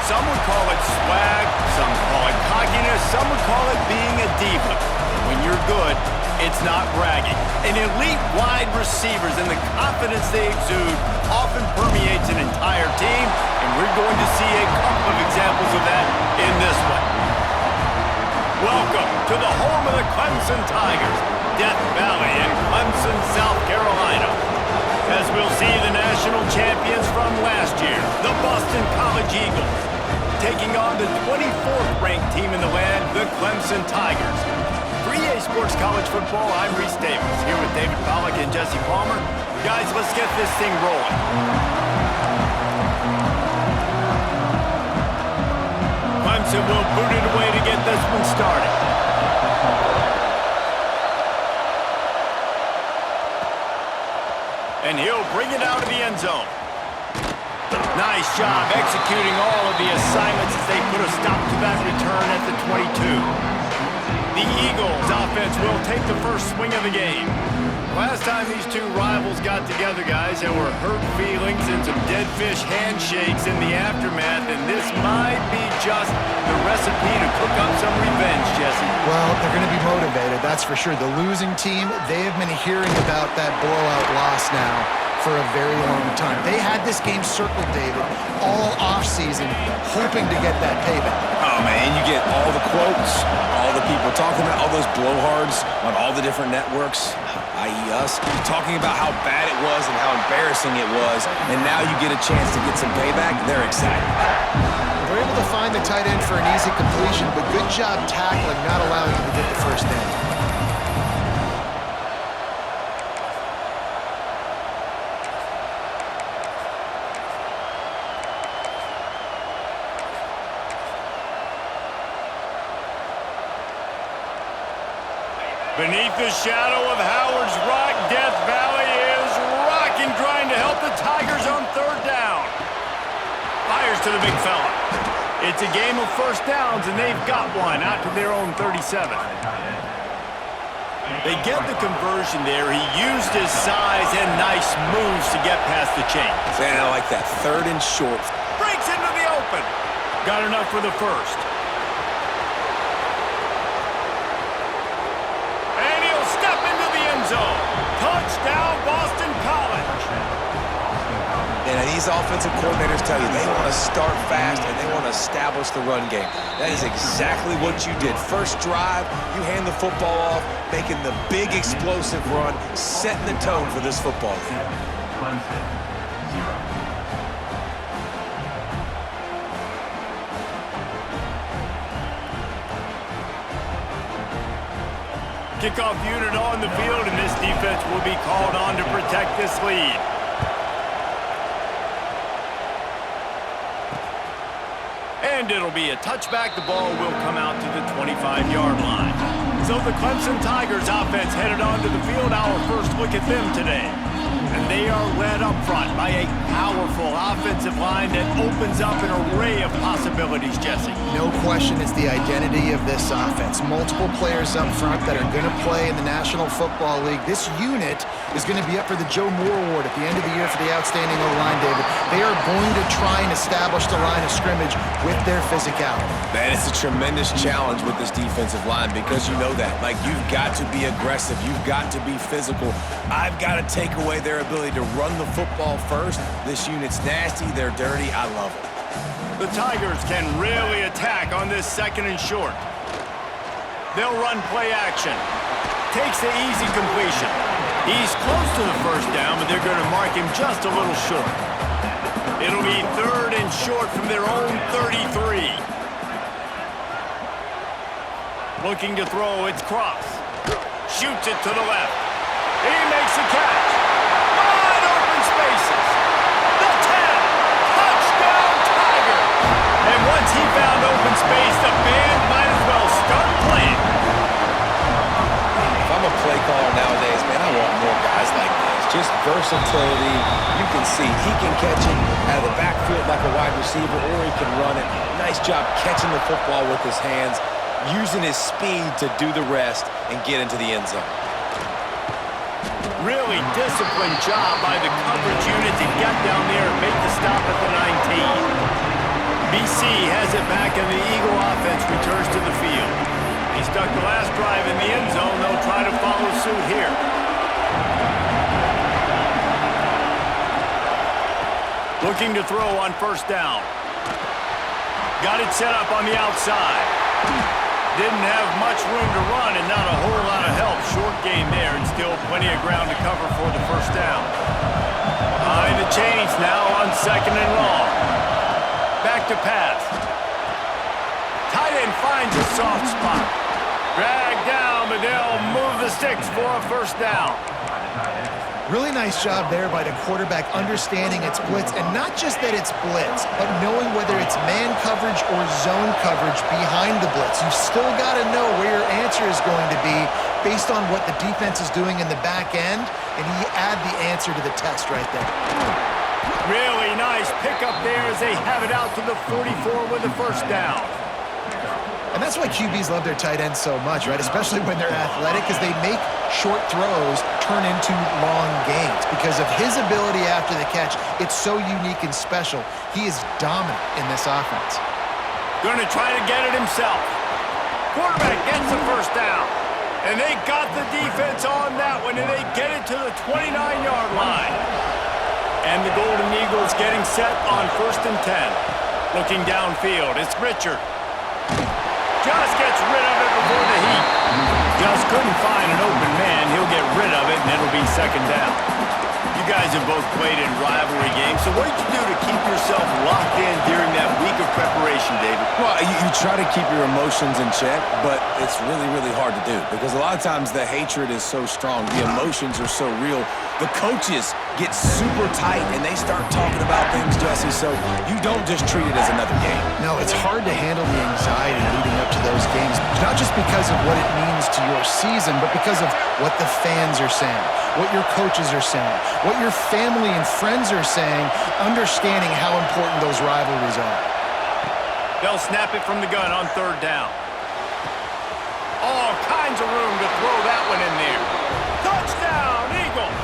Some would call it swag, some call it cockiness, some would call it being a diva. When you're good, it's not bragging. And elite wide receivers and the confidence they exude often permeates an entire team, and we're going to see a couple of examples of that in this one. Welcome to the home of the Clemson Tigers, Death Valley in Clemson, South Carolina. As we'll see the national champions from last year, the Boston College Eagles, taking on the 24th ranked team in the land, the Clemson Tigers. For EA Sports College Football, I'm Reese Davis, here with David Pollack and Jesse Palmer. Guys, let's get this thing rolling. Clemson will boot it away to get this one started. And he'll bring it out of the end zone. Nice job executing all of the assignments as they put a stop to that return at the 22. The Eagles offense will take the first swing of the game. Last time these two rivals got together, guys, there were hurt feelings and some dead fish handshakes in the aftermath, and this might be just the recipe to cook up some revenge, Jesse. Well, they're going to be motivated, that's for sure. The losing team, they have been hearing about that blowout loss now for a very long time. They had this game circled, David, all offseason, hoping to get that payback. Oh, man, you get all the quotes, all the people talking about all those blowhards on all the different networks, i.e. us, talking about how bad it was and how embarrassing it was, and now you get a chance to get some payback. They're excited. They're able to find the tight end for an easy completion, but good job tackling, not allowing him to get the first down. Beneath the shadow of Howard's Rock, Death Valley is rocking, trying to help the Tigers on third down. Fires to the big fella. It's a game of first downs, and they've got one out to their own 37. They get the conversion there. He used his size and nice moves to get past the chains. Man, I like that. Third and short. Breaks into the open. Got enough for the first. Zone. Touchdown, Boston College. And these offensive coordinators tell you they want to start fast and they want to establish the run game. That is exactly what you did. First drive, you hand the football off, making the big explosive run, setting the tone for this football game. Kickoff unit on the field, and this defense will be called on to protect this lead. And it'll be a touchback. The ball will come out to the 25-yard line. So the Clemson Tigers offense headed onto the field. Our first look at them today. And they are led up front by a powerful offensive line that opens up an array of possibilities, Jesse. No question, it's the identity of this offense. Multiple players up front that are going to play in the National Football League. This unit is going to be up for the Joe Moore Award at the end of the year for the outstanding O-line, David. They are going to try and establish the line of scrimmage with their physicality. Man, it's a tremendous challenge with this defensive line because you know that. Like, you've got to be aggressive. You've got to be physical. I've got to take away their ability to run the football first. This unit's nasty. They're dirty. I love it. The Tigers can really attack on this second and short. They'll run play action. Takes the easy completion. He's close to the first down, but they're going to mark him just a little short. It'll be third and short from their own 33. Looking to throw, it's Cross. Shoots it to the left. He makes the catch. Wide open spaces. The 10. Touchdown, Tigers. And once he found open space, the band might as well start playing. If I'm a play caller nowadays, man, I want more guys like this. Just versatility. You can see he can catch it out of the backfield like a wide receiver, or he can run it. Nice job catching the football with his hands, using his speed to do the rest and get into the end zone. Really disciplined job by the coverage unit to get down there and make the stop at the 19. BC has it back, and the Eagle offense returns to the field. He stuck the last drive in the end zone. They'll try to follow suit here. Looking to throw on first down. Got it set up on the outside. Didn't have much room to run and not a whole lot of help. Short game there and still plenty of ground to cover for the first down. Behind the chains now on second and long. Back to pass. Tight end finds a soft spot. Drag down, but they'll move the sticks for a first down. Really nice job there by the quarterback understanding it's blitz, and not just that it's blitz, but knowing whether it's man coverage or zone coverage behind the blitz. You've still got to know where your answer is going to be based on what the defense is doing in the back end, and he add the answer to the test right there. Really nice pickup there as they have it out to the 44 with the first down. And that's why QBs love their tight ends so much, right? Especially when they're athletic, because they make short throws turn into long gains. Because of his ability after the catch, it's so unique and special. He is dominant in this offense. Going to try to get it himself. Quarterback gets the first down. And they got the defense on that one, and they get it to the 29-yard line. And the Golden Eagles getting set on first and 10. Looking downfield, it's Richard. Just gets rid of it before the heat. Just couldn't find an open man. He'll get rid of it, and it'll be second down. You guys have both played in rivalry games, so what did you do to keep yourself locked in during that week of preparation, David? Well, you try to keep your emotions in check, but it's really, really hard to do because a lot of times the hatred is so strong. The emotions are so real. The coaches get super tight, and they start talking about things, Jesse, so you don't just treat it as another game. No, it's hard to handle the anxiety leading up to those games, not just because of what it means to your season, but because of what the fans are saying, what your coaches are saying, what your family and friends are saying, understanding how important those rivalries are. They'll snap it from the gun on third down. All kinds of room to throw that one in there. Touchdown, Eagles!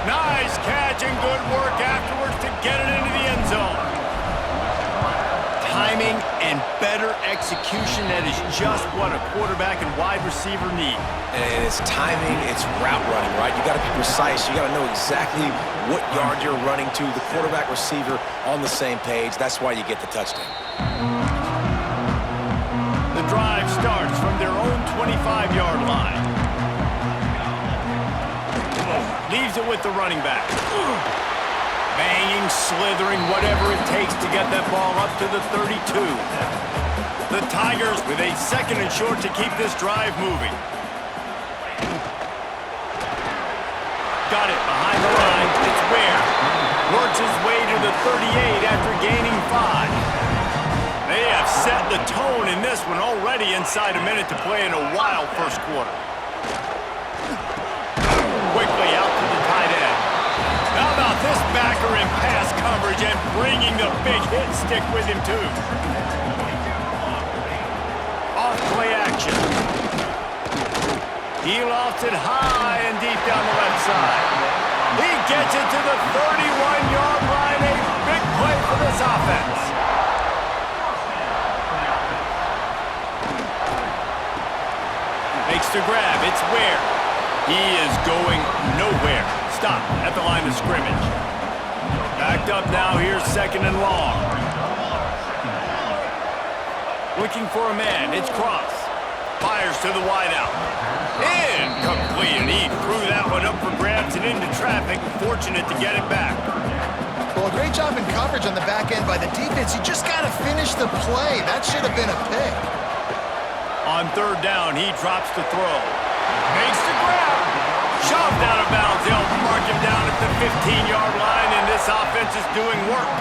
Nice catch and good work afterwards to get it into the end zone. Timing and better execution, that is just what a quarterback and wide receiver need. And it's timing, it's route running, right? You got to be precise. You got to know exactly what yard you're running to. The quarterback receiver on the same page. That's why you get the touchdown. The drive starts from their own 25-yard line. Leaves it with the running back. Banging, slithering, whatever it takes to get that ball up to the 32. The Tigers with a second and short to keep this drive moving. Got it behind the line. It's Ware. Works his way to the 38 after gaining 5. They have set the tone in this one already inside a minute to play in a wild first quarter. Quickly out to the tight end. How about this backer in pass coverage and bringing the big hit stick with him too. Off play action. He lofts it high and deep down the left side. He gets it to the 31-yard line. A big play for this offense. Makes the grab. It's Ware. He is going nowhere. Stop at the line of scrimmage. Backed up now. Here's second and long. Looking for a man. It's Cross. Fires to the wideout. Incomplete. And he threw that one up for grabs and into traffic. Fortunate to get it back. Well, a great job in coverage on the back end by the defense. You just got to finish the play. That should have been a pick. On third down, he drops the throw. Makes the grab. Shoved out of bounds. They'll mark him down at the 15-yard line, and this offense is doing work.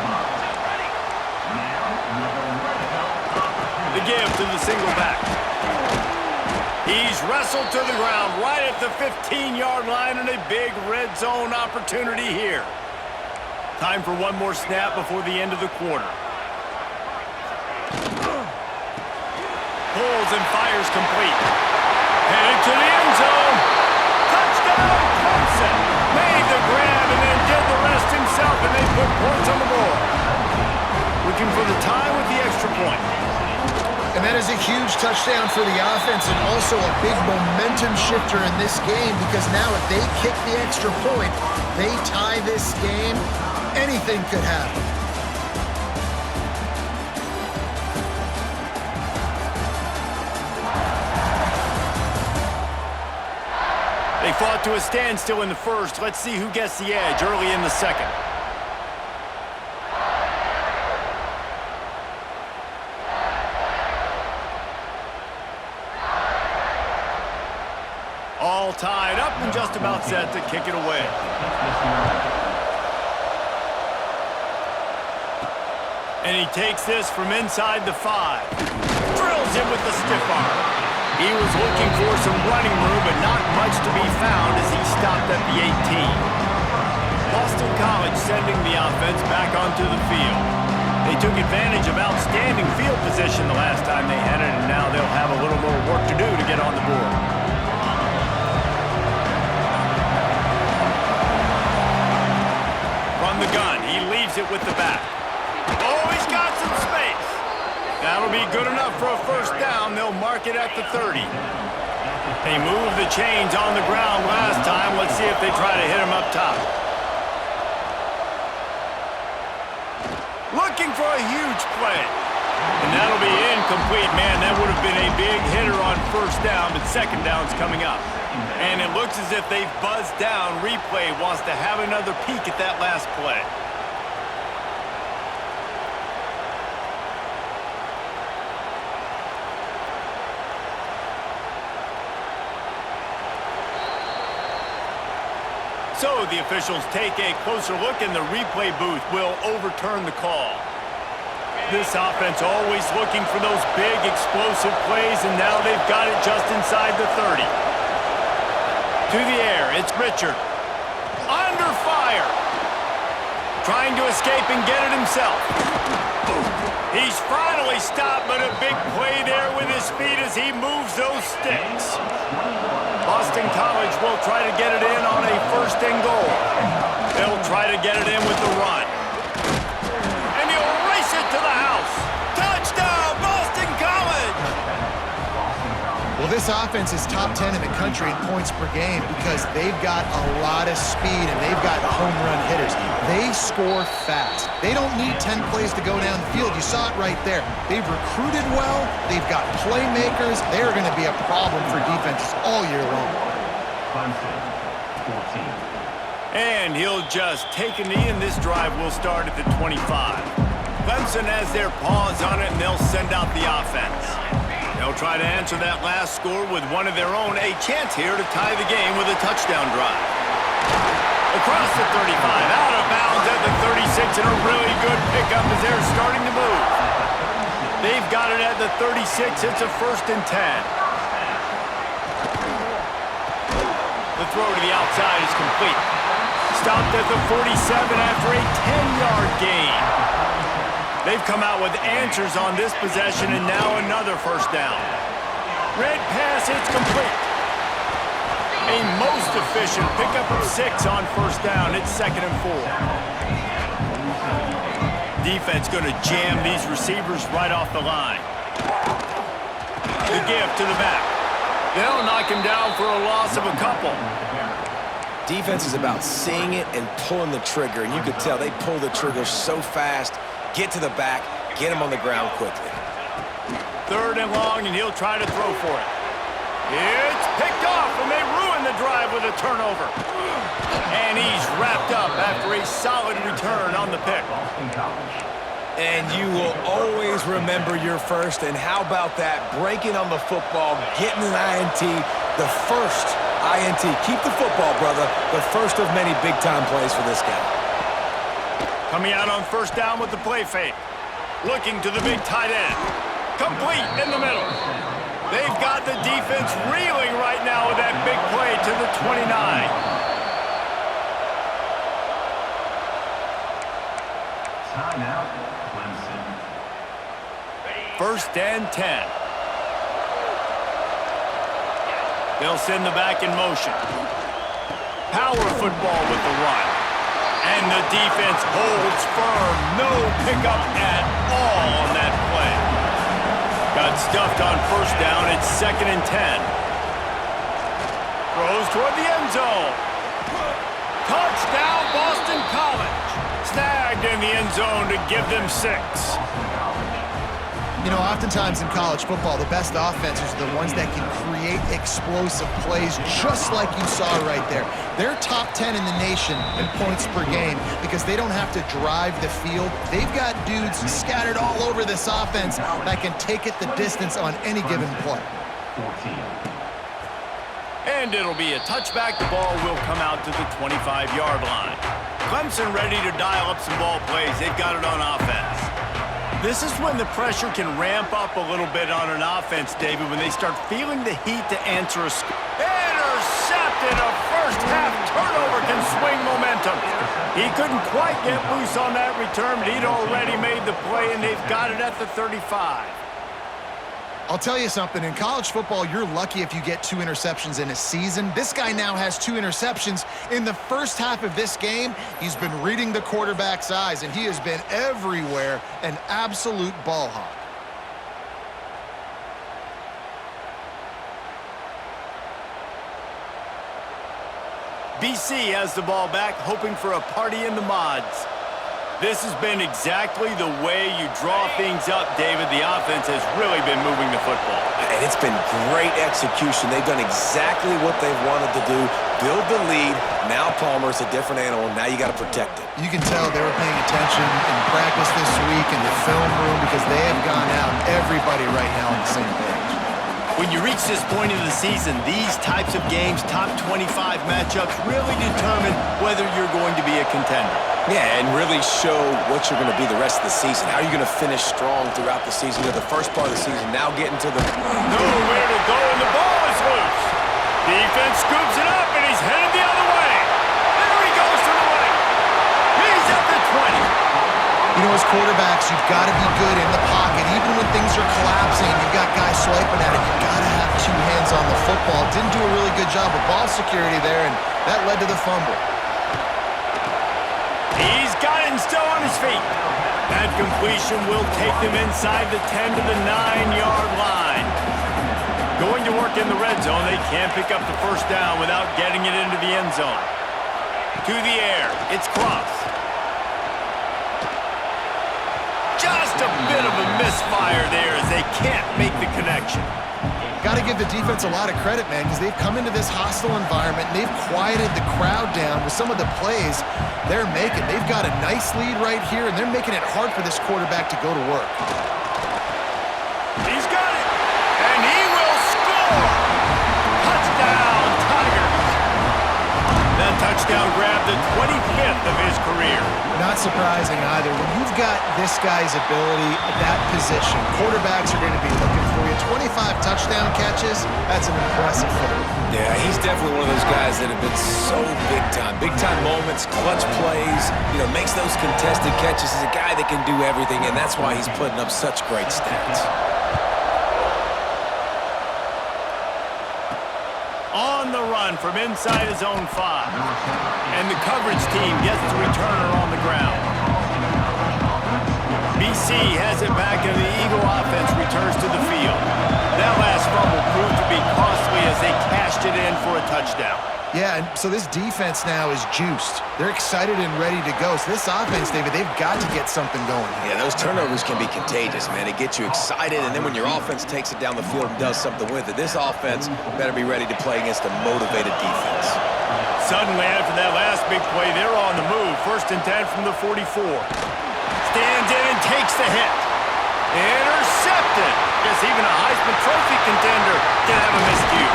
The give to the single back. He's wrestled to the ground right at the 15-yard line, and a big red zone opportunity here. Time for one more snap before the end of the quarter. Pulls and fires complete. Headed to the end zone. Touchdown, Clemson. Made the grab and then did the rest himself, and they put points on the board. Looking for the tie with the extra point. And that is a huge touchdown for the offense and also a big momentum shifter in this game because now if they kick the extra point, they tie this game, anything could happen. They fought to a standstill in the first. Let's see who gets the edge early in the second. All tied up and just about set to kick it away. And he takes this from inside the 5. Drills in with the stiff arm. He was looking for some running room, but not much to be found as he stopped at the 18. Boston College sending the offense back onto the field. They took advantage of outstanding field position the last time they had it, and now they'll have a little more work to do to get on the board. From the gun, he leaves it with the back. Oh, he's got some space. That'll be good enough for a first down. They'll mark it at the 30. They moved the chains on the ground last time. Let's see if they try to hit him up top. Looking for a huge play. And that'll be incomplete. Man, that would have been a big hitter on first down, but second down's coming up. And it looks as if they've buzzed down. Replay wants to have another peek at that last play. So the officials take a closer look, and the replay booth will overturn the call. This offense always looking for those big, explosive plays, and now they've got it just inside the 30. To the air, it's Richard. Under fire. Trying to escape and get it himself. He's finally stopped, but a big play there with his feet as he moves those sticks. Boston College will try to get it in on a first and goal. They'll try to get it in with the run. And he'll race it to the house. Touchdown, Boston College! Well, this offense is top 10 in the country in points per game because they've got a lot of speed and they've got home run hitters. They score fast. They don't need 10 plays to go down the field. You saw it right there. They've recruited well. They've got playmakers. They're going to be a problem for defenses all year long. And he'll just take a knee, and this drive will start at the 25. Clemson has their paws on it, and they'll send out the offense. They'll try to answer that last score with one of their own. A chance here to tie the game with a touchdown drive. Across the 35, out of bounds at the 36, and a really good pickup as they're starting to move. They've got it at the 36. It's a 1st and 10. The throw to the outside is complete. Stopped at the 47 after a 10-yard gain. They've come out with answers on this possession, and now another first down. Red pass, it's complete. A most efficient pickup of 6 on first down. It's 2nd and 4. Defense going to jam these receivers right off the line. The give to the back. They'll knock him down for a loss of a couple. Defense is about seeing it and pulling the trigger, and you could tell they pull the trigger so fast, get to the back, get him on the ground quickly. 3rd and long, and he'll try to throw for it. It's picked off, and they ruin the drive with a turnover. And he's wrapped up after a solid return on the pick. And you will always remember your first, and how about that? Breaking on the football, getting an INT, the first INT. Keep the football, brother. The first of many big-time plays for this guy. Coming out on first down with the play fake. Looking to the big tight end. Complete in the middle. They've got the defense reeling right now with that big play to the 29. Timeout, Clemson. 1st and 10. They'll send the back in motion. Power football with the run. And the defense holds firm. No pickup at all on that play. Got stuffed on first down. It's 2nd and 10. Throws toward the end zone. Touchdown, Boston College. Snagged in the end zone to give them 6. You know, oftentimes in college football, the best offenses are the ones that can create explosive plays, just like you saw right there. They're top 10 in the nation in points per game because they don't have to drive the field. They've got dudes scattered all over this offense that can take it the distance on any given play. 14. And it'll be a touchback. The ball will come out to the 25-yard line. Clemson ready to dial up some ball plays. They've got it on offense. This is when the pressure can ramp up a little bit on an offense, David, when they start feeling the heat to answer a score. Intercepted! A first-half turnover can swing momentum. He couldn't quite get loose on that return, but he'd already made the play, and they've got it at the 35. I'll tell you something, in college football, you're lucky if you get 2 interceptions in a season. This guy now has 2 interceptions. In the first half of this game, he's been reading the quarterback's eyes, and he has been everywhere, an absolute ball hawk. BC has the ball back, hoping for a party in the mods. This has been exactly the way you draw things up, David. The offense has really been moving the football. And it's been great execution. They've done exactly what they've wanted to do. Build the lead. Now Palmer's a different animal. Now you got to protect it. You can tell they were paying attention in practice this week in the film room because they have gone out, everybody right now on the same page. When you reach this point of the season, these types of games, top 25 matchups, really determine whether you're going to be a contender. Yeah, and really show what you're going to be the rest of the season. How are you going to finish strong throughout the season? You know, the first part of the season, now getting to the... Nowhere to go, and the ball is loose. Defense scoops it up, and he's headed the other way. There he goes to the right. He's at the 20. You know, as quarterbacks, you've got to be good in the pocket. Even when things are collapsing, you've got guys swiping at it, you've got to have 2 hands on the football. Didn't do a really good job of ball security there, and that led to the fumble. He's got it and still on his feet. That completion will take them inside the 10 to the 9-yard line. Going to work in the red zone, they can't pick up the first down without getting it into the end zone. To the air, it's Cross. Just a bit of a misfire there as they can't make the connection. Got to give the defense a lot of credit, man, because they've come into this hostile environment, and they've quieted the crowd down with some of the plays they're making. They've got a nice lead right here, and they're making it hard for this quarterback to go to work. He's got it, and he will score! Touchdown, Tigers! That touchdown grabbed the 25th of his career. Not surprising either. When you've got this guy's ability at that position, quarterbacks are going to be looking for you. 25 touchdown catches, that's an impressive thing. Yeah, he's definitely one of those guys that have been so big time. Big time moments, clutch plays, you know, makes those contested catches. He's a guy that can do everything, and that's why he's putting up such great stats. On the run from inside his own 5. And the coverage team gets the returner on the ground. BC has it back, and the Eagle offense returns to the field. That last fumble proved to be costly as they cashed it in for a touchdown. Yeah, and so this defense now is juiced. They're excited and ready to go. So this offense, David, they've got to get something going. Yeah, those turnovers can be contagious, man. It gets you excited, and then when your offense takes it down the field and does something with it, this offense better be ready to play against a motivated defense. Suddenly, after that last big play, they're on the move. 1st and 10 from the 44. Stands in and takes the hit. Intercepted. Guess even a Heisman Trophy contender can have a miscue.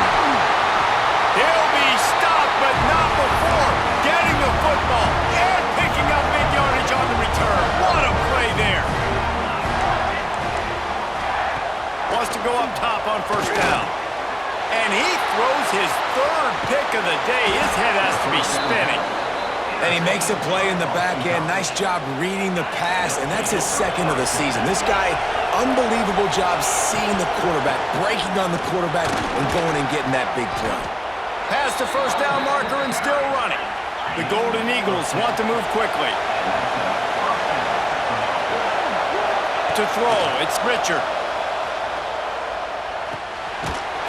He'll be stopped, but not before getting the football and picking up big yardage on the return. What a play there. Wants to go up top on 1st down. And he throws his 3rd pick of the day. His head has to be spinning. And he makes a play in the back end. Nice job reading the pass, and that's his 2nd of the season. This guy, unbelievable job seeing the quarterback, breaking on the quarterback, and going and getting that big play. Past the 1st down marker and still running. The Golden Eagles want to move quickly. To throw, it's Richard.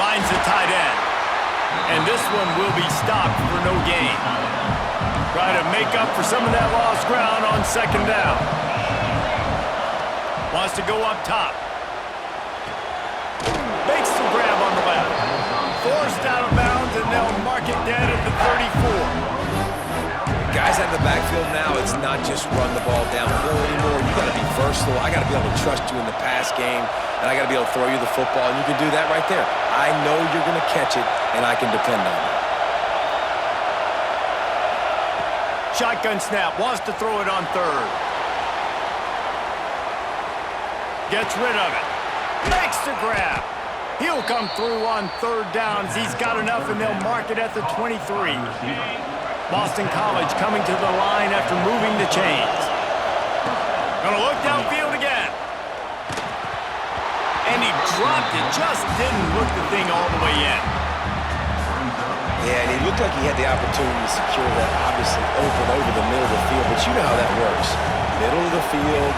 Finds the tight end. And this one will be stopped for no gain. Try to make up for some of that lost ground on second down. Wants to go up top. Makes the grab on the left. Forced out of bounds, and they'll mark it dead at the 34. Guys out of the backfield now, it's not just run the ball downhill anymore. You got to be versatile. I got to be able to trust you in the pass game, and I got to be able to throw you the football, and you can do that right there. I know you're going to catch it, and I can depend on it. Shotgun snap, wants to throw it on third. Gets rid of it. Makes the grab. He'll come through on third downs. He's got enough, and they'll mark it at the 23. Boston College coming to the line after moving the chains. Gonna look downfield again. And he dropped it, just didn't look the thing all the way in. Yeah, and he looked like he had the opportunity to secure that, obviously open over the middle of the field, but you know how that works. Middle of the field,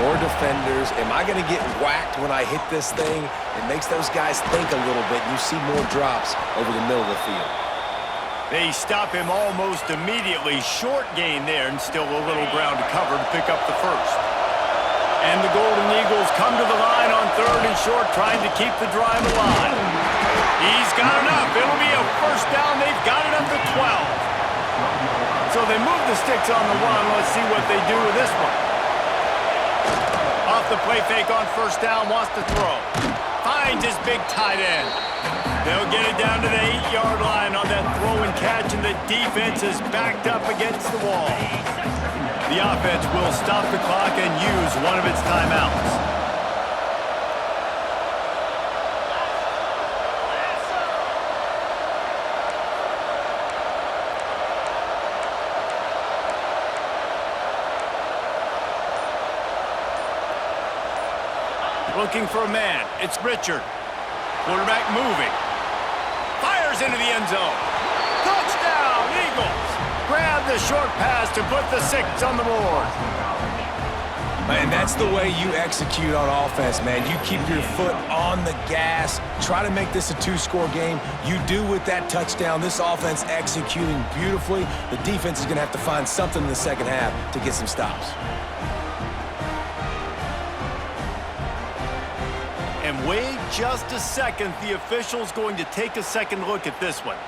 more defenders. Am I gonna get whacked when I hit this thing? It makes those guys think a little bit. You see more drops over the middle of the field. They stop him almost immediately. Short gain there, and still a little ground to cover to pick up the first. And the Golden Eagles come to the line on third and short, trying to keep the drive alive. He's got enough. It'll be a first down. They've got it up to 12. So they move the sticks on the run. Let's see what they do with this one. Off the play fake on first down, wants to throw. Finds his big tight end. They'll get it down to the 8-yard line on that throw and catch, and the defense is backed up against the wall. The offense will stop the clock and use one of its timeouts. Looking for a man. It's Richard. Quarterback moving. Fires into the end zone. Touchdown, Eagles. Grab the short pass to put the 6 on the board. Man, that's the way you execute on offense, man. You keep your foot on the gas. Try to make this a 2-score game. You do with that touchdown. This offense executing beautifully. The defense is going to have to find something in the second half to get some stops. And wait just a second. The official's going to take a second look at this one.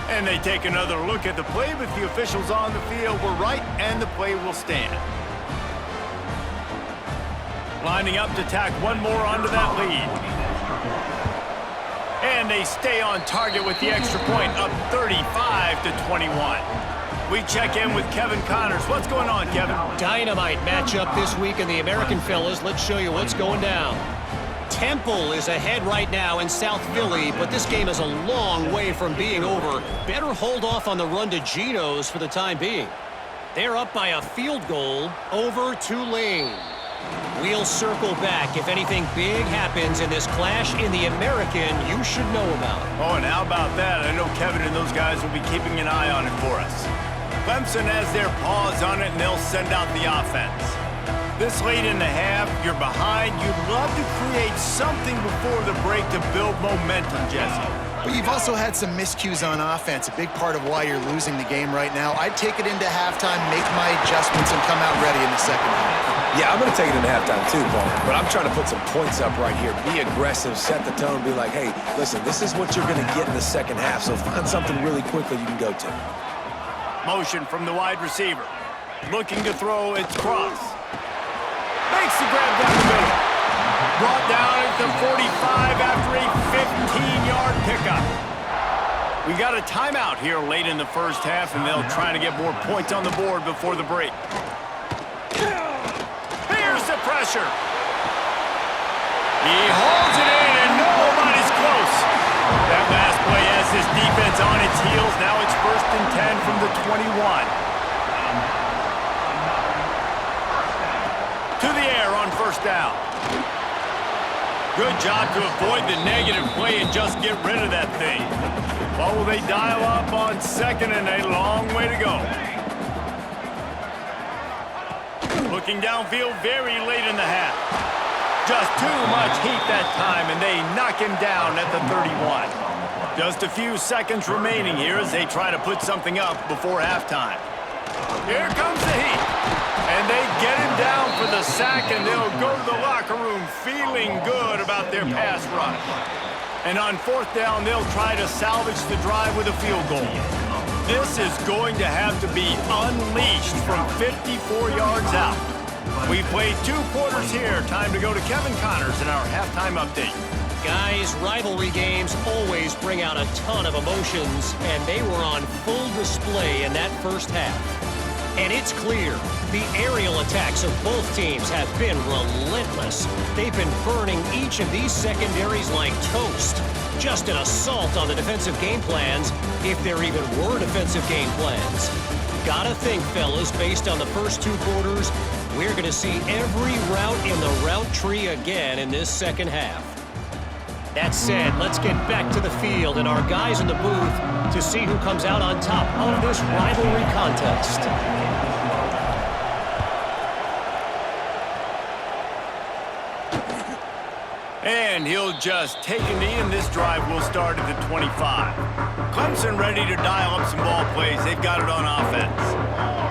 And they take another look at the play, but the officials on the field were right, and the play will stand. Lining up to tack one more onto that lead. And they stay on target with the extra point, up 35-21. We check in with Kevin Connors. What's going on, Kevin? Dynamite matchup this week in the American fellas. Let's show you what's going down. Temple is ahead right now in South Philly, but this game is a long way from being over. Better hold off on the run to Geno's for the time being. They're up by a field goal over Tulane. We'll circle back if anything big happens in this clash in the American you should know about. Oh, and how about that? I know Kevin and those guys will be keeping an eye on it for us. Clemson has their paws on it, and they'll send out the offense. This late in the half, you're behind. You'd love to create something before the break to build momentum, Jesse. But you've also had some miscues on offense, a big part of why you're losing the game right now. I'd take it into halftime, make my adjustments, and come out ready in the second half. Yeah, I'm going to take it into halftime too, Paul. But I'm trying to put some points up right here. Be aggressive, set the tone, be like, hey, listen, this is what you're going to get in the second half, so find something really quickly you can go to. Motion from the wide receiver. Looking to throw, it's Cross. Makes the grab down the middle. Brought down at the 45 after a 15-yard pickup. We got a timeout here late in the first half, and they'll try to get more points on the board before the break. Here's the pressure. He holds it in, and nobody's close. That last play has his defense on its heels. Now it's 1st and 10 from the 21. To the air on first down. Good job to avoid the negative play and just get rid of that thing. Well, will they dial up on second and a long way to go? Looking downfield very late in the half. Just too much heat that time, and they knock him down at the 31. Just a few seconds remaining here as they try to put something up before halftime. Here comes the heat. And they get him down for the sack, and they'll go to the locker room feeling good about their pass rush. And on fourth down, they'll try to salvage the drive with a field goal. This is going to have to be unleashed from 54 yards out. We've played 2 quarters here. Time to go to Kevin Connors in our halftime update. Guys, rivalry games always bring out a ton of emotions, and they were on full display in that first half. And it's clear, the aerial attacks of both teams have been relentless. They've been burning each of these secondaries like toast. Just an assault on the defensive game plans, if there even were defensive game plans. Gotta think, fellas, based on the first 2 quarters, we're going to see every route in the route tree again in this second half. That said, let's get back to the field and our guys in the booth to see who comes out on top of this rivalry contest. And he'll just take a knee, and this drive will start at the 25. Clemson ready to dial up some ball plays. They've got it on offense.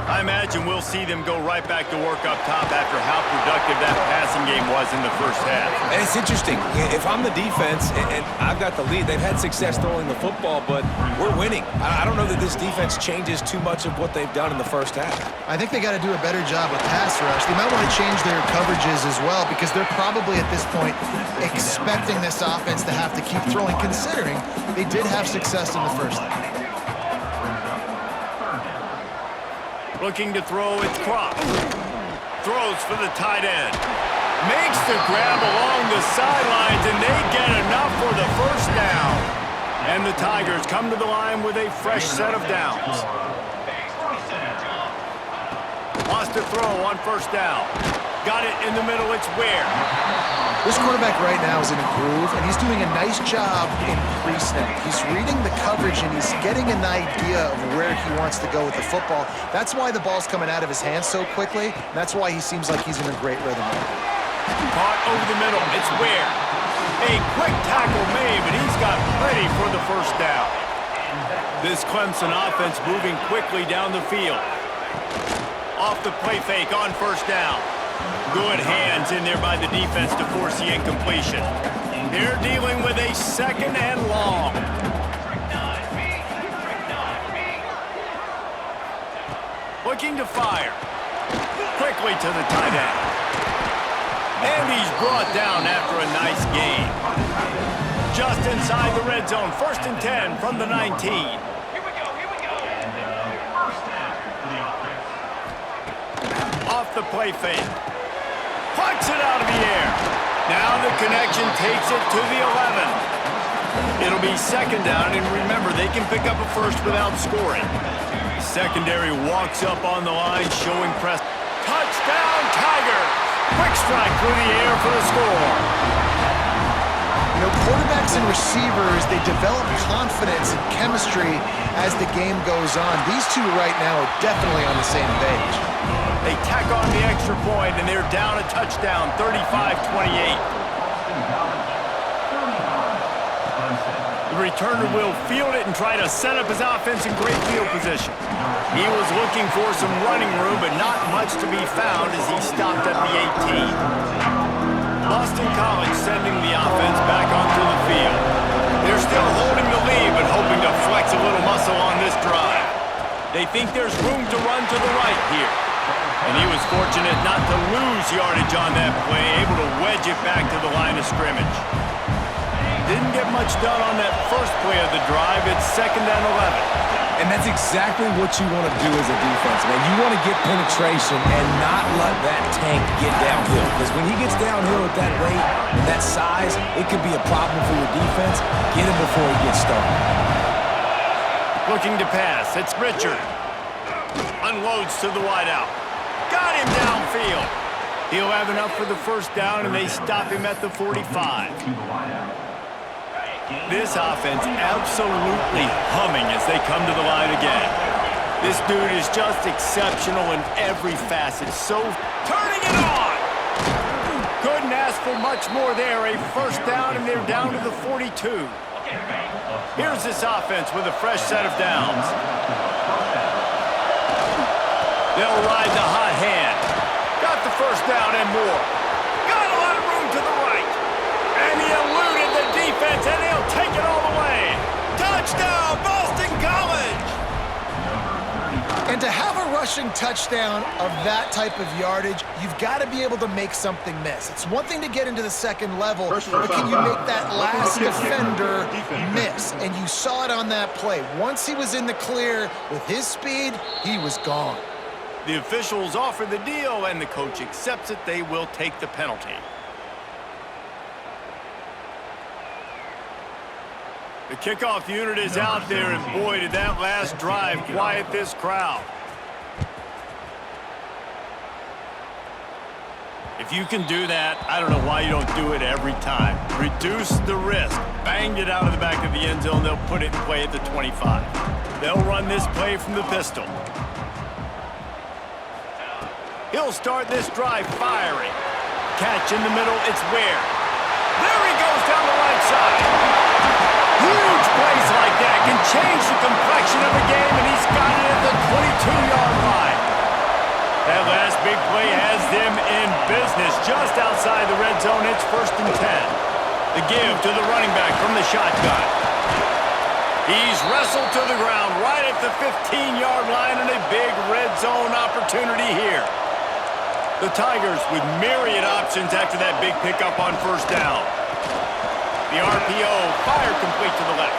I imagine we'll see them go right back to work up top after how productive that passing game was in the first half. And it's interesting. If I'm the defense and I've got the lead, they've had success throwing the football, but we're winning. I don't know that this defense changes too much of what they've done in the first half. I think they got to do a better job with pass rush. They might want to change their coverages as well because they're probably at this point expecting this offense to have to keep throwing, considering they did have success in the first half. Looking to throw, it's Croft. Throws for the tight end. Makes the grab along the sidelines, and they get enough for the first down. And the Tigers come to the line with a fresh set of downs. Lost a throw on first down. Got it in the middle, it's Ware. This quarterback right now is in a groove, and he's doing a nice job in pre-snap. He's reading the coverage, and he's getting an idea of where he wants to go with the football. That's why the ball's coming out of his hands so quickly. That's why he seems like he's in a great rhythm. Caught over the middle, it's Ware. A quick tackle made, but he's got plenty for the first down. This Clemson offense moving quickly down the field. Off the play fake on first down. Good hands in there by the defense to force the incompletion. They're dealing with a second and long. Looking to fire. Quickly to the tight end. And he's brought down after a nice gain. Just inside the red zone. 1st and 10 from the 19. Off the play fake. Plucks it out of the air. Now the connection takes it to the 11. It'll be second down, and remember, they can pick up a first without scoring. Secondary walks up on the line, showing press. Touchdown, Tiger! Quick strike through the air for the score. You know, quarterbacks and receivers, they develop confidence and chemistry as the game goes on. These two right now are definitely on the same page. They tack on the extra point, and they're down a touchdown, 35-28. The returner will field it and try to set up his offense in great field position. He was looking for some running room, but not much to be found as he stopped at the 18. Boston College sending the offense back onto the field. They're still holding the lead, but hoping to flex a little muscle on this drive. They think there's room to run to the right here. And he was fortunate not to lose yardage on that play, able to wedge it back to the line of scrimmage. Didn't get much done on that first play of the drive. It's 2nd and 11. And that's exactly what you want to do as a defense, man. You want to get penetration and not let that tank get downhill. Because when he gets downhill at that rate and that size, it could be a problem for your defense. Get him before he gets started. Looking to pass. It's Richard. Unloads to the wideout. Got him downfield. He'll have enough for the first down, and they stop him at the 45. This offense absolutely humming as they come to the line again. This dude is just exceptional in every facet. So turning it on! Couldn't ask for much more there. A first down, and they're down to the 42. Here's this offense with a fresh set of downs. They'll ride the hot hand. Got the first down and more. Got a lot of room to the right. And he eluded the defense, and he'll take it all the way. Touchdown, Boston College! And to have a rushing touchdown of that type of yardage, you've got to be able to make something miss. It's one thing to get into the second level, but can you make that last defender miss? And you saw it on that play. Once he was in the clear with his speed, he was gone. The officials offer the deal, and the coach accepts it. They will take the penalty. The kickoff unit is out there, and boy, did that last drive quiet this crowd. If you can do that, I don't know why you don't do it every time. Reduce the risk. Banged it out of the back of the end zone. They'll put it in play at the 25. They'll run this play from the pistol. He'll start this drive firing. Catch in the middle, it's Ware. There he goes down the right side. Huge plays like that can change the complexion of a game, and he's got it at the 22-yard line. That last big play has them in business just outside the red zone. It's 1st and 10. The give to the running back from the shotgun. He's wrestled to the ground right at the 15-yard line, and a big red zone opportunity here. The Tigers with myriad options after that big pickup on first down. The RPO, fire complete to the left.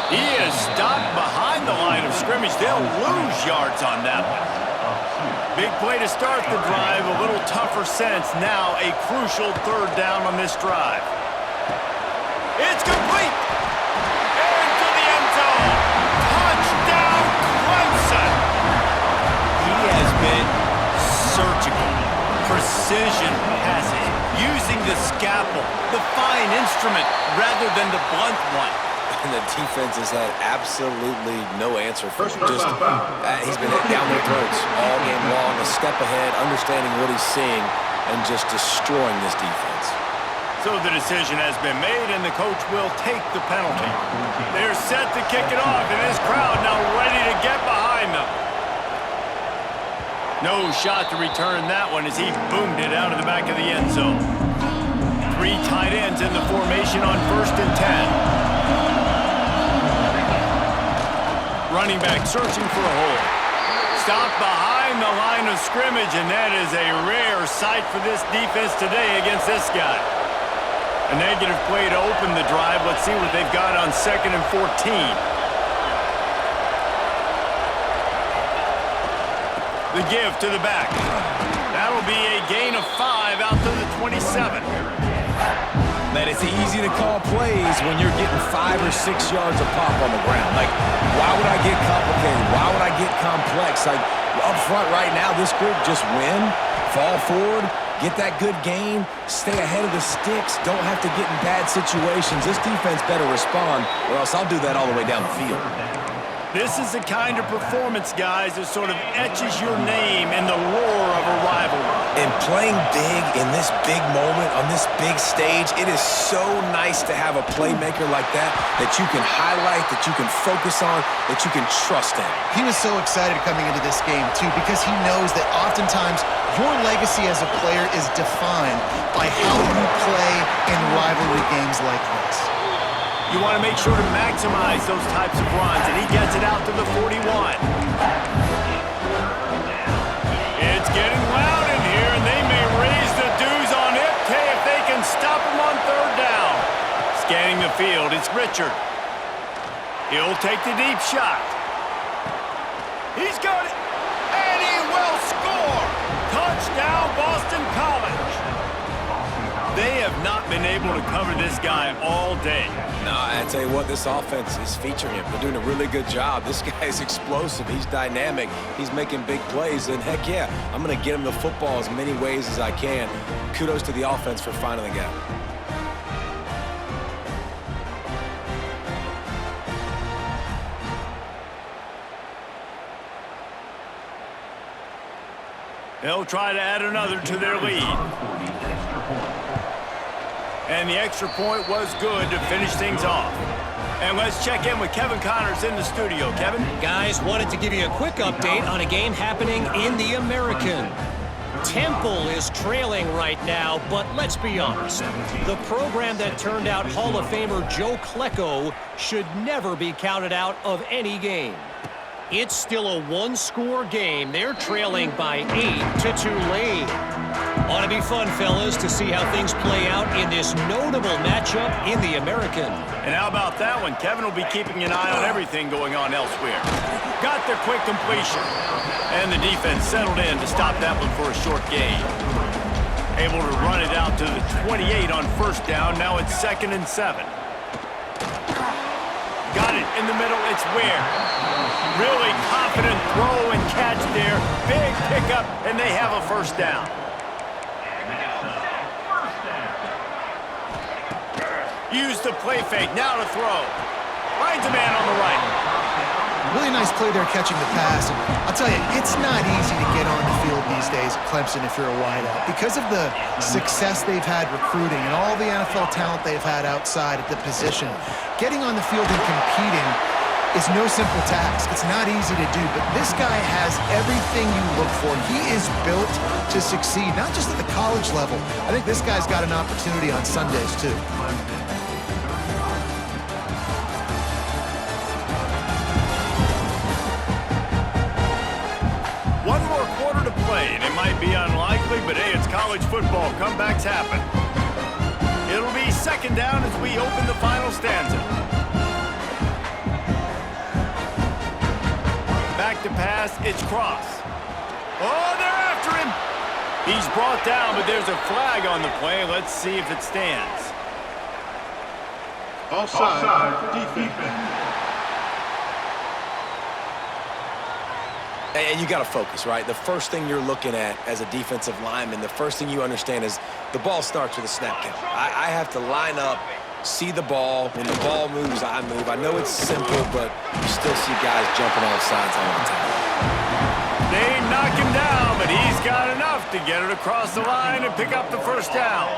He is stopped behind the line of scrimmage. They'll lose yards on that one. Big play to start the drive, a little tougher sense. Now a crucial third down on this drive. It's complete! Into the end zone! Touchdown, Clemson! He has been surgical. Precision passes, using the scalpel, the fine instrument, rather than the blunt one. And the defense has had absolutely no answer for him. He's been hit down their throats all game long, a step ahead, understanding what he's seeing, and just destroying this defense. So the decision has been made, and the coach will take the penalty. They're set to kick it off, and this crowd now ready to get behind them. No shot to return that one as he boomed it out of the back of the end zone. 3 tight ends in the formation on 1st and 10. Running back searching for a hole. Stopped behind the line of scrimmage, and that is a rare sight for this defense today against this guy. A negative play to open the drive. Let's see what they've got on 2nd and 14. The give to the back. That'll be a gain of 5 out to the 27. Man, it's easy to call plays when you're getting 5 or 6 yards of pop on the ground. Like, why would I get complicated? Why would I get complex? Like, up front right now, this group just win, fall forward, get that good gain, stay ahead of the sticks, don't have to get in bad situations. This defense better respond, or else I'll do that all the way down the field. This is the kind of performance, guys, that sort of etches your name in the roar of a rivalry. And playing big in this big moment, on this big stage, it is so nice to have a playmaker like that you can highlight, that you can focus on, that you can trust in. He was so excited coming into this game, too, because he knows that oftentimes your legacy as a player is defined by how you play in rivalry games like this. You want to make sure to maximize those types of runs, and he gets it out to the 41. It's getting loud in here, and they may raise the dues on Ipke if they can stop him on 3rd down. Scanning the field, it's Richard. He'll take the deep shot. He's got it, and he will score. Touchdown, Boston College. They have not been able to cover this guy all day. No, I tell you what, this offense is featuring him. They're doing a really good job. This guy's explosive. He's dynamic. He's making big plays. And heck yeah, I'm going to get him the football as many ways as I can. Kudos to the offense for finding the gap. They'll try to add another to their lead. And the extra point was good to finish things off. And let's check in with Kevin Connors in the studio. Kevin? Guys, wanted to give you a quick update on a game happening in the American. Temple is trailing right now, but let's be honest. The program that turned out Hall of Famer Joe Klecko should never be counted out of any game. It's still a one-score game. They're trailing by 8 to Tulane. Ought to be fun, fellas, to see how things play out in this notable matchup in the American. And how about that one? Kevin will be keeping an eye on everything going on elsewhere. Got their quick completion. And the defense settled in to stop that one for a short gain. Able to run it out to the 28 on first down. Now it's 2nd and 7. Got it in the middle. It's Ware. Really confident throw and catch there. Big pickup, and they have a first down. Use the play fake. Now to throw. Finds a man on the right. Really nice play there catching the pass. And I'll tell you, it's not easy to get on the field these days at Clemson if you're a wideout. Because of the success they've had recruiting and all the NFL talent they've had outside at the position, getting on the field and competing is no simple task. It's not easy to do, but this guy has everything you look for. He is built to succeed, not just at the college level. I think this guy's got an opportunity on Sundays, too. One more quarter to play, and it might be unlikely, but hey, it's college football. Comebacks happen. It'll be 2nd down as we open the final stanza. Back to pass, it's Cross. Oh, they're after him. He's brought down, but there's a flag on the play. Let's see if it stands. Offside, defense. And you got to focus, right? The first thing you're looking at as a defensive lineman, the first thing you understand is the ball starts with a snap count. I have to line up, see the ball. When the ball moves, I move. I know it's simple, but you still see guys jumping off sides all the time. They knock him down, but he's got enough to get it across the line and pick up the first down.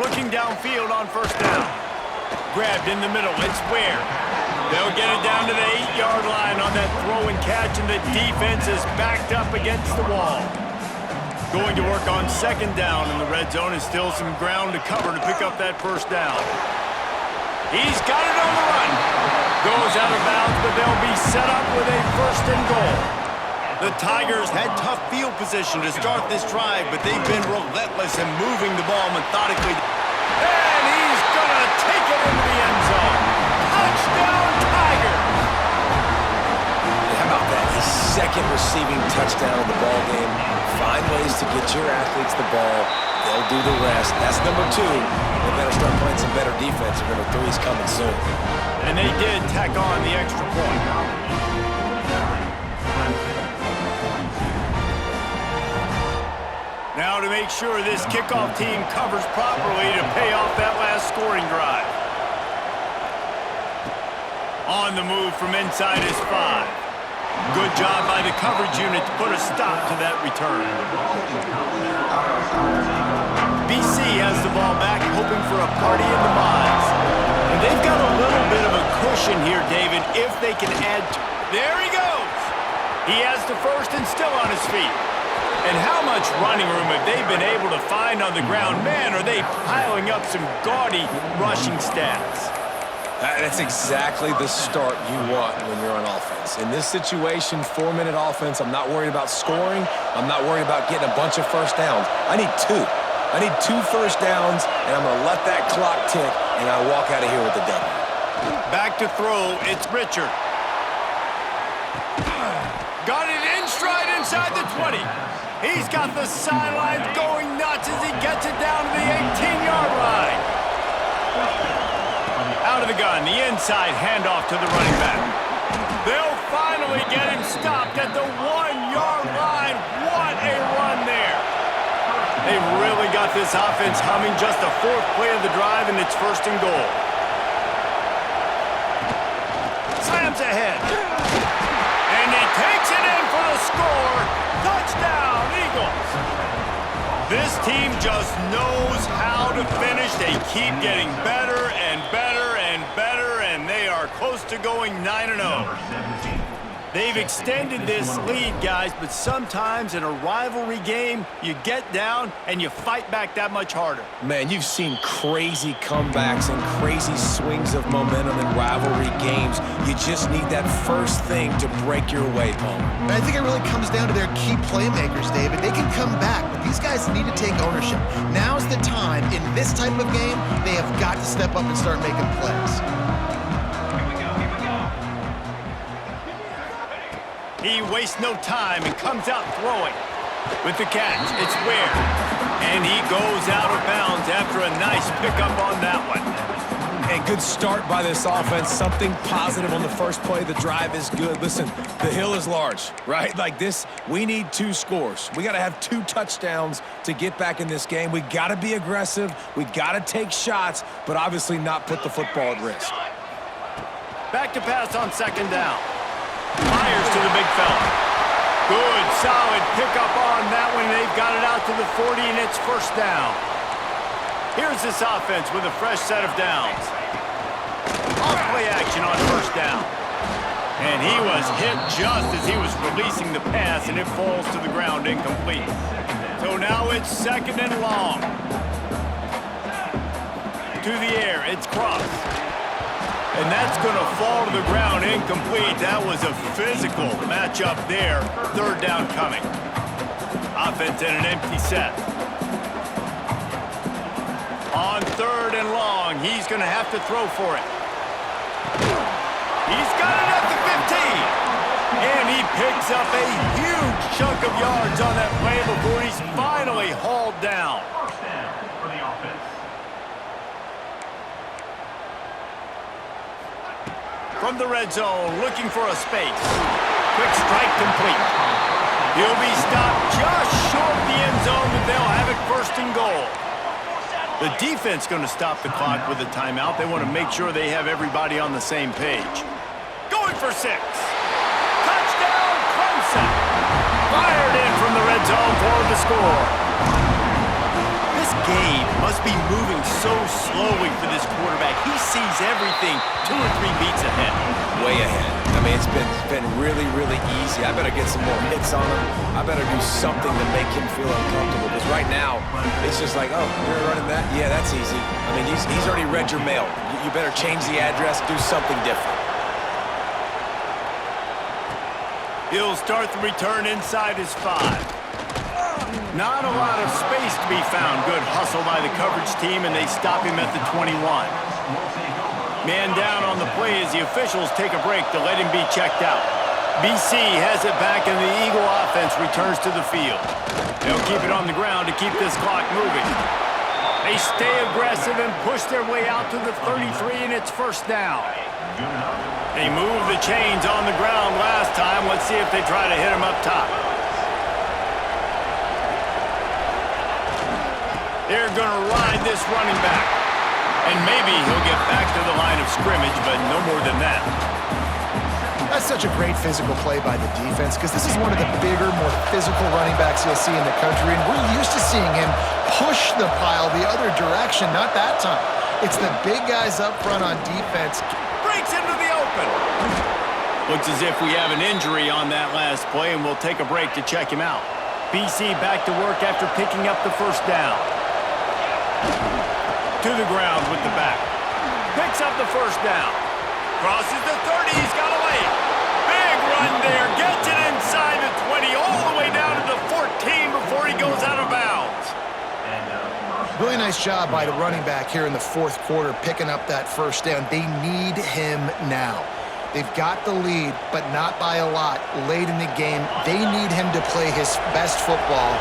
Looking downfield on first down. Grabbed in the middle. It's Ware. They'll get it down to the 8-yard line on that throw and catch, and the defense is backed up against the wall. Going to work on 2nd down in the red zone, and still some ground to cover to pick up that first down. He's got it on the run. Goes out of bounds, but they'll be set up with a 1st and goal. The Tigers had tough field position to start this drive, but they've been relentless in moving the ball methodically. And he's going to take it into the end zone. Touchdown, Tigers! How about that? His 2nd receiving touchdown of the ball game. Find ways to get your athletes the ball. They'll do the rest. That's number 2. They better start playing some better defense. Number 3 is coming soon. And they did tack on the extra point. Now to make sure this kickoff team covers properly to pay off that last scoring drive. On the move from inside is 5. Good job by the coverage unit to put a stop to that return. BC has the ball back, hoping for a party in the mods. And they've got a little bit of a cushion here, David, if they can add to. There he goes! He has the first and still on his feet. And how much running room have they been able to find on the ground? Man, are they piling up some gaudy rushing stats. That's exactly the start you want when you're on offense. In this situation, 4-minute offense, I'm not worried about scoring. I'm not worried about getting a bunch of first downs. I need 2. I need 2 first downs, and I'm going to let that clock tick, and I walk out of here with the W. Back to throw, it's Richard. Got it in stride inside the 20. He's got the sidelines going nuts as he gets it down to the 18-yard line. Out of the gun, the inside handoff to the running back. They'll finally get him stopped at the 1-yard line. What a run there. They've really got this offense humming. Just the fourth play of the drive, and it's first and goal. Slams ahead. And he takes it in for the score. Touchdown, Eagles. This team just knows how to finish. They keep getting better and better and better, and they are close to going 9-0. They've extended this lead, guys, but sometimes in a rivalry game, you get down and you fight back that much harder. Man, you've seen crazy comebacks and crazy swings of momentum in rivalry games. You just need that first thing to break your way, Paul. And I think it really comes down to their key playmakers, David. They can come back, but these guys need to take ownership. Now's the time. In this type of game, they have got to step up and start making plays. He wastes no time and comes out throwing. With the catch, it's Ware. And he goes out of bounds after a nice pickup on that one. And good start by this offense. Something positive on the first play. The drive is good. Listen, the hill is large, right? Like this, we need 2 scores. We got to have 2 touchdowns to get back in this game. We got to be aggressive. We got to take shots, but obviously not put the football at risk. Back to pass on second down. Fires to the big fella. Good, solid pickup on that one. They've got it out to the 40, and it's first down. Here's this offense with a fresh set of downs. Off-play action on first down. And he was hit just as he was releasing the pass, and it falls to the ground incomplete. So now it's second and long. To the air, it's Cross. And that's going to fall to the ground incomplete. That was a physical matchup there. Third down coming. Offense in an empty set. On third and long, he's going to have to throw for it. He's got it at the 15. And he picks up a huge chunk of yards on that play before he's finally hauled down. First down for the offense. From the red zone, looking for a space. Quick strike complete. He'll be stopped just short of the end zone, but they'll have it first and goal. The defense going to stop the clock with a timeout. They want to make sure they have everybody on the same page. Going for 6. Touchdown, Clemson. Fired in from the red zone for the score. This game must be moving so slowly for this quarterback. He sees everything 2 or 3 beats ahead. Way ahead. I mean, it's been really, really easy. I better get some more hits on him. I better do something to make him feel uncomfortable. Because right now, it's just like, oh, you're running that? Yeah, that's easy. I mean, he's already read your mail. You better change the address, do something different. He'll start the return inside his 5. Not a lot of space to be found. Good hustle by the coverage team, and they stop him at the 21. Man down on the play as the officials take a break to let him be checked out. BC has it back, and the Eagle offense returns to the field. They'll keep it on the ground to keep this clock moving. They stay aggressive and push their way out to the 33, and it's first down. They moved the chains on the ground last time. Let's see if they try to hit him up top. They're going to ride this running back. And maybe he'll get back to the line of scrimmage, but no more than that. That's such a great physical play by the defense because this is one of the bigger, more physical running backs you'll see in the country, and we're used to seeing him push the pile the other direction. Not that time. It's the big guys up front on defense. Breaks into the open. Looks as if we have an injury on that last play, and we'll take a break to check him out. BC back to work after picking up the first down. To the ground with the back. Picks up the first down. Crosses the 30. He's got away. Big run there. Gets it inside the 20. All the way down to the 14 before he goes out of bounds. Really nice job by the running back here in the fourth quarter picking up that first down. They need him now. They've got the lead, but not by a lot late in the game. They need him to play his best football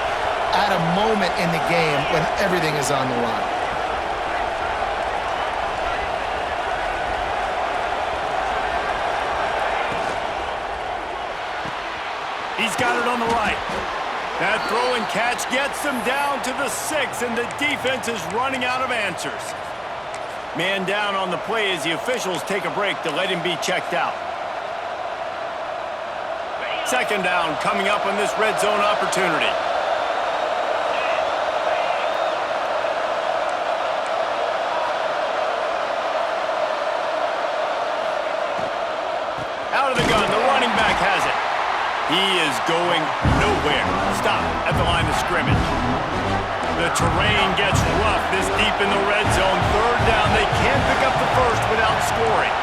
at a moment in the game when everything is on the line. He's got it on the right. That throw and catch gets them down to the 6, and the defense is running out of answers. Man down on the play as the officials take a break to let him be checked out. Second down coming up on this red zone opportunity. Out of the gun, the running back has it. He is going nowhere. Stop at the line of scrimmage. The terrain gets rough this deep in the red zone. Third down, they can't pick up the first without scoring.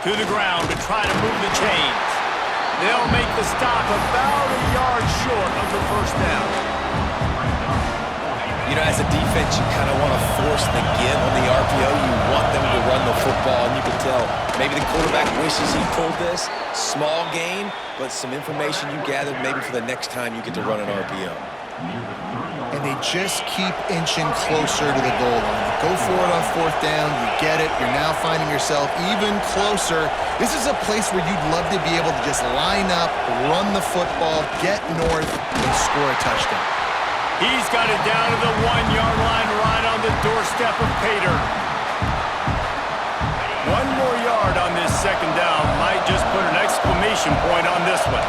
To the ground to try to move the chains. They'll make the stop about a yard short of the first down. You know, as a defense, you kind of want to force the give on the RPO. You want them to run the football, and you can tell maybe the quarterback wishes he pulled this. Small gain, but some information you gathered maybe for the next time you get to run an RPO. And they just keep inching closer to the goal line. Go for it on fourth down, you get it. You're now finding yourself even closer. This is a place where you'd love to be able to just line up, run the football, get north, and score a touchdown. He's got it down to the 1-yard line right on the doorstep of Pater. One more yard on this second down might just put an exclamation point on this one.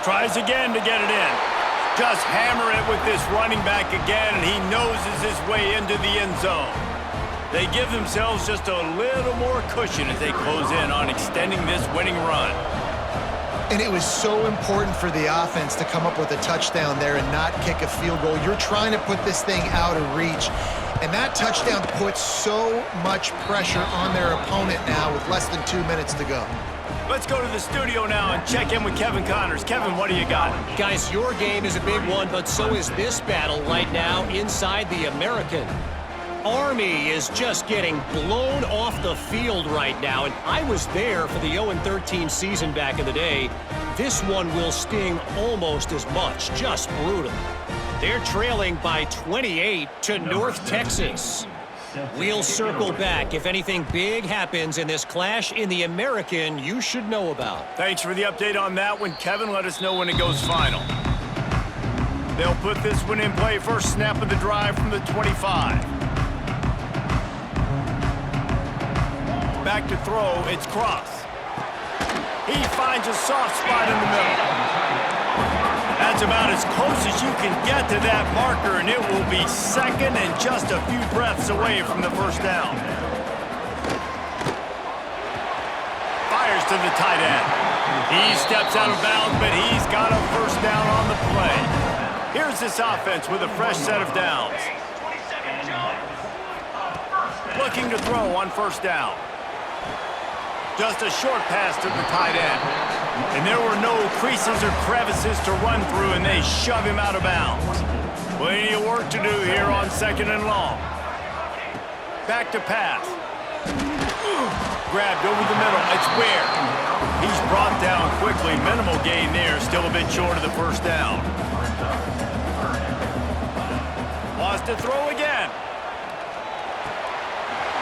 Tries again to get it in. Just hammer it with this running back again, and he noses his way into the end zone. They give themselves just a little more cushion as they close in on extending this winning run. And it was so important for the offense to come up with a touchdown there and not kick a field goal. You're trying to put this thing out of reach, and that touchdown puts so much pressure on their opponent now with less than 2 minutes to go. Let's go to the studio now and check in with Kevin Connors. Kevin, what do you got? Guys, your game is a big one, but so is this battle right now inside the American. Army is just getting blown off the field right now, and I was there for the 0-13 season back in the day. This one will sting almost as much, just brutal. They're trailing by 28 to North Texas. We'll circle back if anything big happens in this clash in the American you should know about. Thanks for the update on that one, Kevin. Let us know when it goes final. They'll put this one in play. First snap of the drive from the 25. Back to throw, it's Cross. He finds a soft spot in the middle. That's about as close as you can get to that marker, and it will be second and just a few breaths away from the first down. Fires to the tight end. He steps out of bounds, but he's got a first down on the play. Here's this offense with a fresh set of downs. Looking to throw on first down. Just a short pass to the tight end. And there were no creases or crevices to run through, and they shove him out of bounds. Plenty of work to do here on second and long. Back to pass. Grabbed over the middle. It's Ware. He's brought down quickly. Minimal gain there. Still a bit short of the first down. Lost to throw again.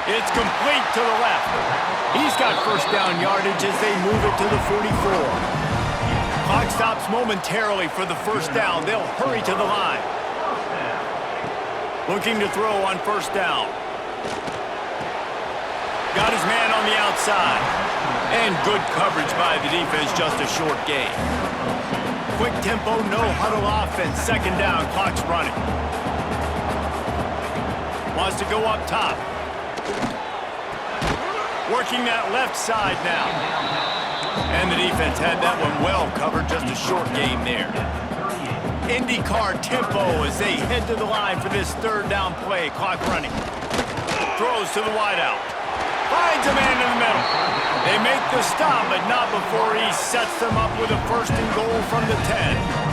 It's complete to the left. He's got first down yardage as they move it to the 44. Clock stops momentarily for the first down. They'll hurry to the line. Looking to throw on first down. Got his man on the outside. And good coverage by the defense, just a short gain. Quick tempo, no huddle offense. Second down, clock's running. Wants to go up top. Working that left side now. And the defense had that one well covered, just a short game there. IndyCar tempo as they head to the line for this third down play. Clock running. Throws to the wideout. Finds a man in the middle. They make the stop, but not before he sets them up with a first and goal from the 10.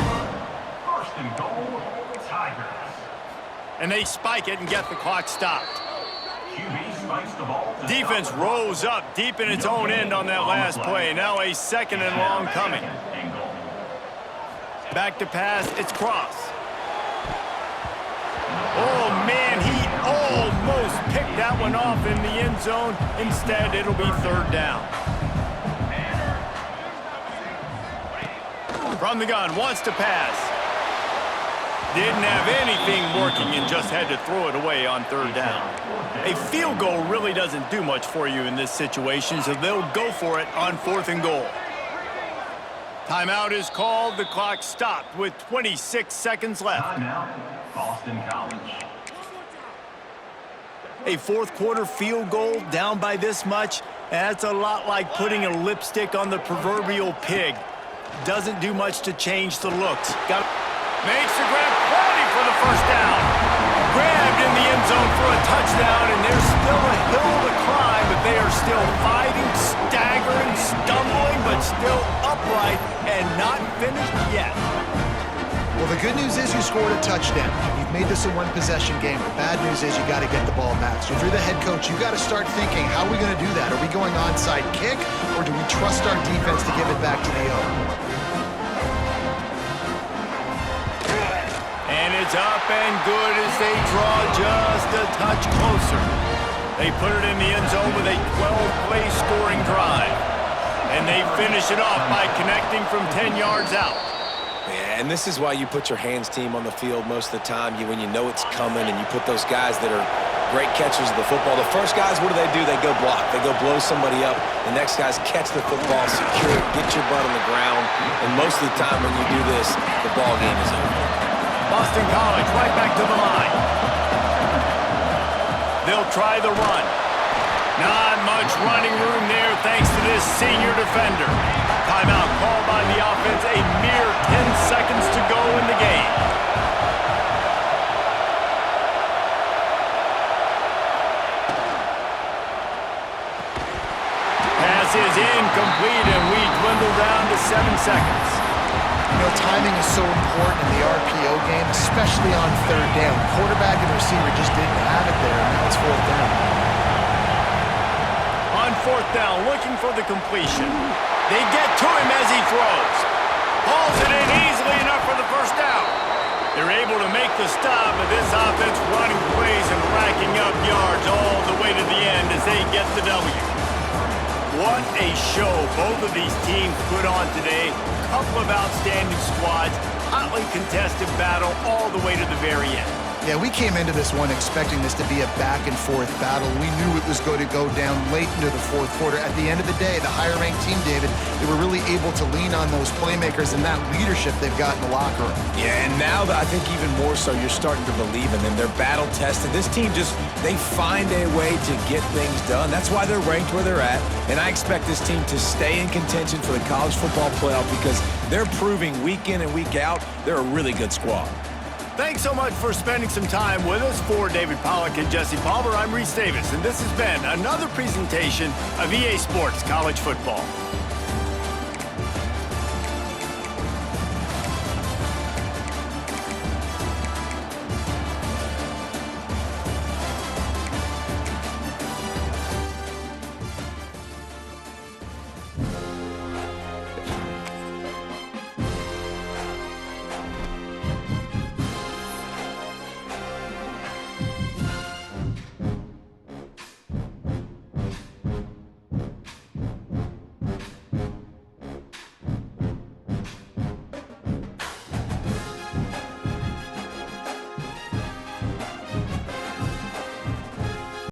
And they spike it and get the clock stopped. QB spikes the ball. Defense rose up deep in its own end on that last play. Now a second and long coming. Back to pass, it's Cross. Oh, man, he almost picked that one off in the end zone. Instead, it'll be third down. From the gun, wants to pass. Didn't have anything working and just had to throw it away on third down. A field goal really doesn't do much for you in this situation, so they'll go for it on 4th and goal. Timeout is called. The clock stopped with 26 seconds left. Timeout, Boston College. A fourth quarter field goal down by this much, that's a lot like putting a lipstick on the proverbial pig. Doesn't do much to change the looks. Makes the grab, quality for the first down. Grabbed in the end zone for a touchdown, and there's still a hill to climb, but they are still fighting, staggering, stumbling, but still upright and not finished yet. Well, the good news is you scored a touchdown. You've made this a one-possession game. The bad news is you got to get the ball back. So if you're the head coach, you got to start thinking, how are we going to do that? Are we going onside kick, or do we trust our defense to give it back to the O? And it's up and good as they draw just a touch closer. They put it in the end zone with a 12-play scoring drive. And they finish it off by connecting from 10 yards out. Yeah, and this is why you put your hands team on the field most of the time. When you know it's coming and you put those guys that are great catchers of the football. The first guys, what do? They go block. They go blow somebody up. The next guys catch the football, secure it, get your butt on the ground. And most of the time when you do this, the ball game is over. Boston College right back to the line. They'll try the run. Not much running room there thanks to this senior defender. Timeout called by the offense. A mere 10 seconds to go in the game. Pass is incomplete, and we dwindle down to 7 seconds. You know, timing is so important in the RPO game, especially on third down. Quarterback and receiver just didn't have it there, and now it's fourth down. On fourth down, looking for the completion. They get to him as he throws. Hauls it in easily enough for the first down. They're able to make the stop, but this offense running plays and racking up yards all the way to the end as they get the W. What a show both of these teams put on today. Couple of outstanding squads, hotly contested battle all the way to the very end. Yeah, we came into this one expecting this to be a back-and-forth battle. We knew it was going to go down late into the fourth quarter. At the end of the day, the higher-ranked team, David, they were really able to lean on those playmakers and that leadership they've got in the locker room. Yeah, and now I think even more so, you're starting to believe in them. They're battle-tested. This team they find a way to get things done. That's why they're ranked where they're at. And I expect this team to stay in contention for the college football playoff because they're proving week in and week out they're a really good squad. Thanks so much for spending some time with us. For David Pollack and Jesse Palmer, I'm Reese Davis, and this has been another presentation of EA Sports College Football.